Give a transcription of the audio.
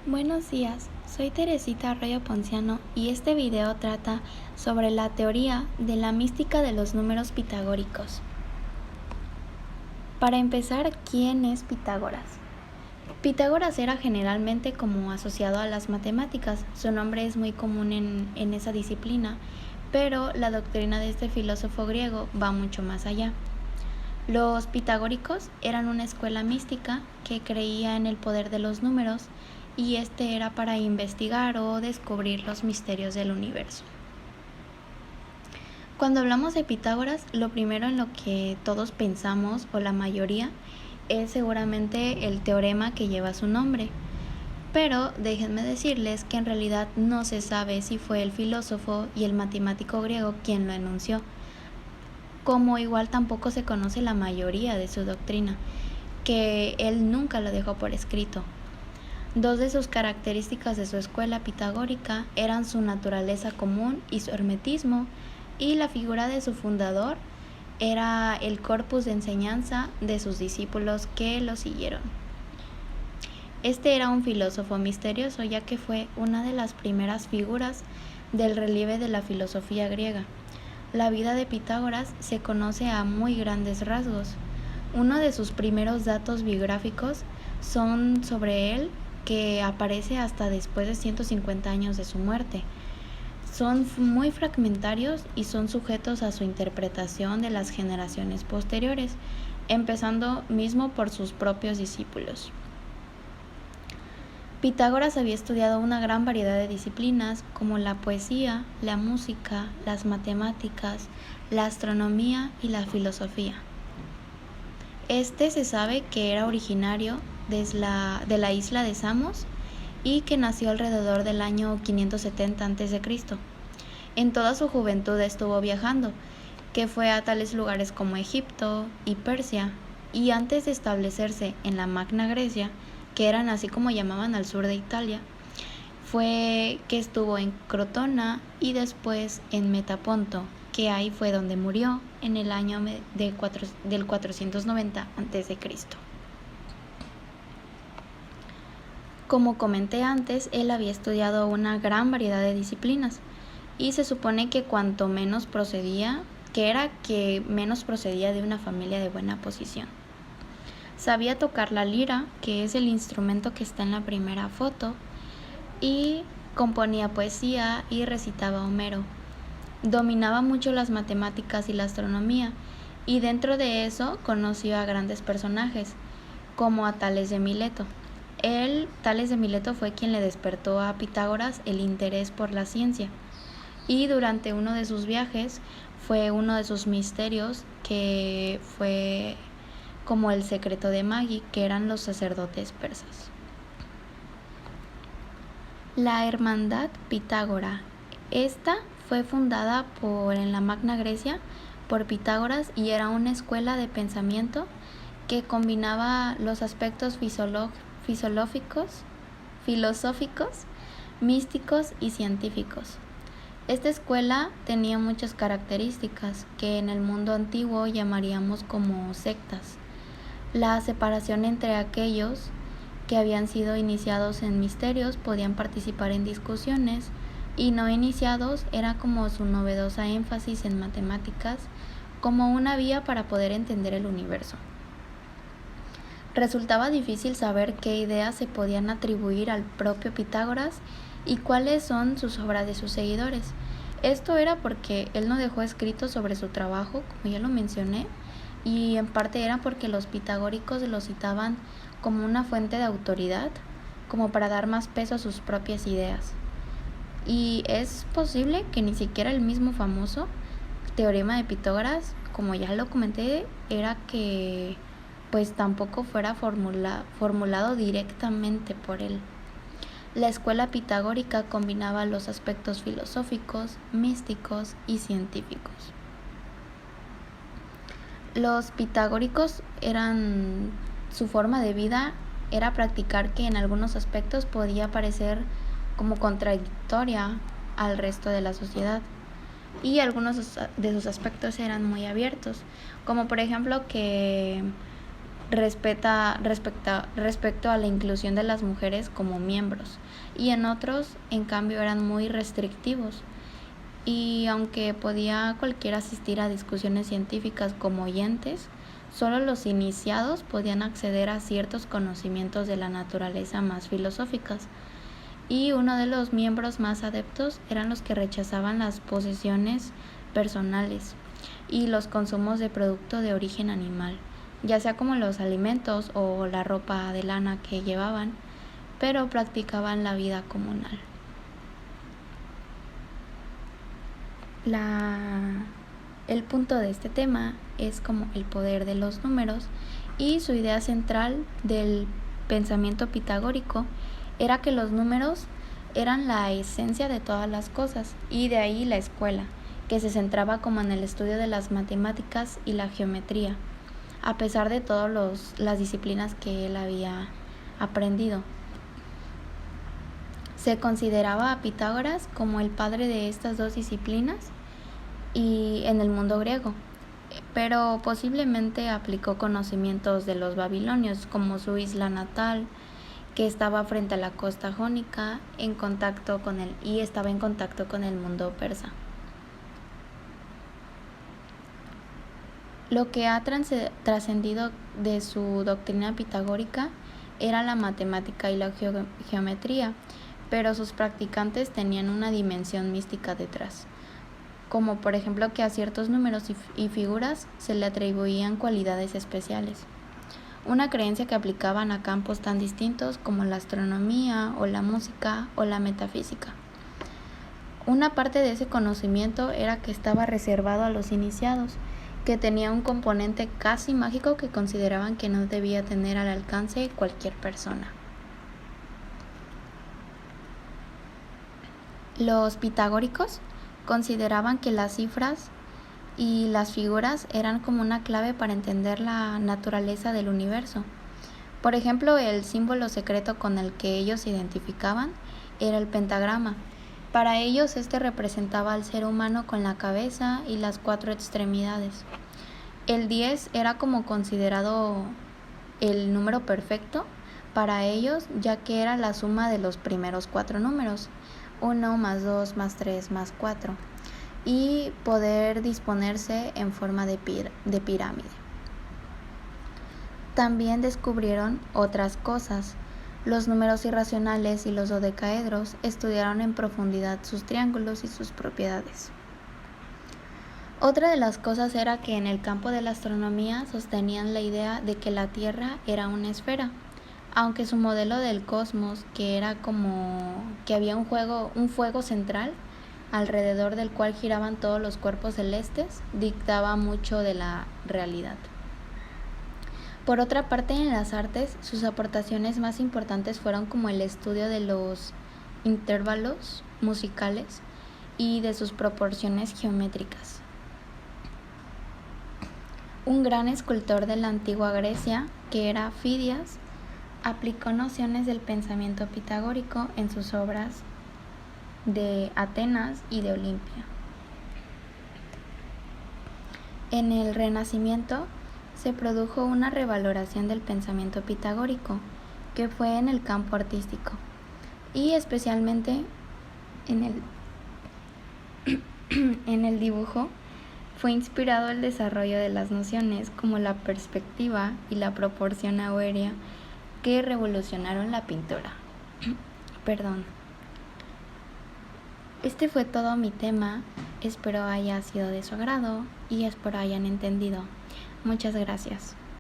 Buenos días, soy Teresita Arroyo Ponciano y este video trata sobre la teoría de la mística de los números pitagóricos. Para empezar, ¿quién es Pitágoras? Pitágoras era generalmente como asociado a las matemáticas, su nombre es muy común en esa disciplina, pero la doctrina de este filósofo griego va mucho más allá. Los pitagóricos eran una escuela mística que creía en el poder de los números y este era para investigar o descubrir los misterios del universo. Cuando hablamos de Pitágoras, lo primero en lo que todos pensamos, o la mayoría, es seguramente el teorema que lleva su nombre. Pero déjenme decirles que en realidad no se sabe si fue el filósofo y el matemático griego quien lo enunció, como igual tampoco se conoce la mayoría de su doctrina, que él nunca lo dejó por escrito. Dos de sus características de su escuela pitagórica eran su naturaleza común y su hermetismo, y la figura de su fundador era el corpus de enseñanza de sus discípulos que lo siguieron. Este era un filósofo misterioso, ya que fue una de las primeras figuras del relieve de la filosofía griega. La vida de Pitágoras se conoce a muy grandes rasgos. Uno de sus primeros datos biográficos son sobre él, que aparece hasta después de 150 años de su muerte. Son muy fragmentarios y son sujetos a su interpretación de las generaciones posteriores, empezando mismo por sus propios discípulos. Pitágoras había estudiado una gran variedad de disciplinas como la poesía, la música, las matemáticas, la astronomía y la filosofía. Este se sabe que era originario de la isla de Samos y que nació alrededor del año 570 a.C. En toda su juventud estuvo viajando, que fue a tales lugares como Egipto y Persia, y antes de establecerse en la Magna Grecia, que eran así como llamaban al sur de Italia, fue que estuvo en Crotona y después en Metaponto, que ahí fue donde murió en el año del 490 a.C. Como comenté antes, él había estudiado una gran variedad de disciplinas y se supone que cuanto menos procedía, que menos procedía de una familia de buena posición. Sabía tocar la lira, que es el instrumento que está en la primera foto, y componía poesía y recitaba Homero. Dominaba mucho las matemáticas y la astronomía, y dentro de eso conoció a grandes personajes, como a Tales de Mileto. Tales de Mileto, fue quien le despertó a Pitágoras el interés por la ciencia, y durante uno de sus viajes fue uno de sus misterios que fue como el secreto de Magi, que eran los sacerdotes persas. La Hermandad Pitágora. Esta fue fundada en la Magna Grecia por Pitágoras y era una escuela de pensamiento que combinaba los aspectos filosóficos, místicos y científicos. Esta escuela tenía muchas características que en el mundo antiguo llamaríamos como sectas. La separación entre aquellos que habían sido iniciados en misterios podían participar en discusiones, y no iniciados era como su novedosa énfasis en matemáticas como una vía para poder entender el universo. Resultaba difícil saber qué ideas se podían atribuir al propio Pitágoras y cuáles son sus obras de sus seguidores. Esto era porque él no dejó escrito sobre su trabajo, como ya lo mencioné, y en parte era porque los pitagóricos lo citaban como una fuente de autoridad, como para dar más peso a sus propias ideas. Y es posible que ni siquiera el mismo famoso teorema de Pitágoras, como ya lo comenté, era que pues tampoco fuera formulado directamente por él. La escuela pitagórica combinaba los aspectos filosóficos, místicos y científicos. Los pitagóricos su forma de vida era practicar que en algunos aspectos podía parecer como contradictoria al resto de la sociedad, y algunos de sus aspectos eran muy abiertos, como por ejemplo que respecto a la inclusión de las mujeres como miembros, y en otros, en cambio, eran muy restrictivos. Y aunque podía cualquiera asistir a discusiones científicas como oyentes, solo los iniciados podían acceder a ciertos conocimientos de la naturaleza más filosóficas. Y uno de los miembros más adeptos eran los que rechazaban las posesiones personales y los consumos de producto de origen animal, ya sea como los alimentos o la ropa de lana que llevaban, pero practicaban la vida comunal. El punto de este tema es como el poder de los números, y su idea central del pensamiento pitagórico era que los números eran la esencia de todas las cosas, y de ahí la escuela, que se centraba como en el estudio de las matemáticas y la geometría, a pesar de todas las disciplinas que él había aprendido. Se consideraba a Pitágoras como el padre de estas dos disciplinas y en el mundo griego, pero posiblemente aplicó conocimientos de los babilonios, como su isla natal, que estaba frente a la costa jónica, y estaba en contacto con el mundo persa. Lo que ha trascendido de su doctrina pitagórica era la matemática y la geometría, pero sus practicantes tenían una dimensión mística detrás, como por ejemplo que a ciertos números y figuras se le atribuían cualidades especiales, una creencia que aplicaban a campos tan distintos como la astronomía o la música o la metafísica. Una parte de ese conocimiento era que estaba reservado a los iniciados, que tenía un componente casi mágico que consideraban que no debía tener al alcance cualquier persona. Los pitagóricos consideraban que las cifras y las figuras eran como una clave para entender la naturaleza del universo. Por ejemplo, el símbolo secreto con el que ellos se identificaban era el pentagrama. Para ellos este representaba al ser humano con la cabeza y las 4 extremidades. El 10 era como considerado el número perfecto para ellos, ya que era la suma de los primeros 4 números, 1 más 2 más 3 más 4, y poder disponerse en forma de pirámide. También descubrieron otras cosas. Los números irracionales y los dodecaedros estudiaron en profundidad sus triángulos y sus propiedades. Otra de las cosas era que en el campo de la astronomía sostenían la idea de que la Tierra era una esfera, aunque su modelo del cosmos, que era como que había un fuego central alrededor del cual giraban todos los cuerpos celestes, dictaba mucho de la realidad. Por otra parte, en las artes, sus aportaciones más importantes fueron como el estudio de los intervalos musicales y de sus proporciones geométricas. Un gran escultor de la antigua Grecia, que era Fidias, aplicó nociones del pensamiento pitagórico en sus obras de Atenas y de Olimpia. En el Renacimiento se produjo una revaloración del pensamiento pitagórico, que fue en el campo artístico, y especialmente en el dibujo. Fue inspirado el desarrollo de las nociones como la perspectiva y la proporción aérea que revolucionaron la pintura. Perdón. Este fue todo mi tema. Espero haya sido de su agrado y espero hayan entendido. Muchas gracias.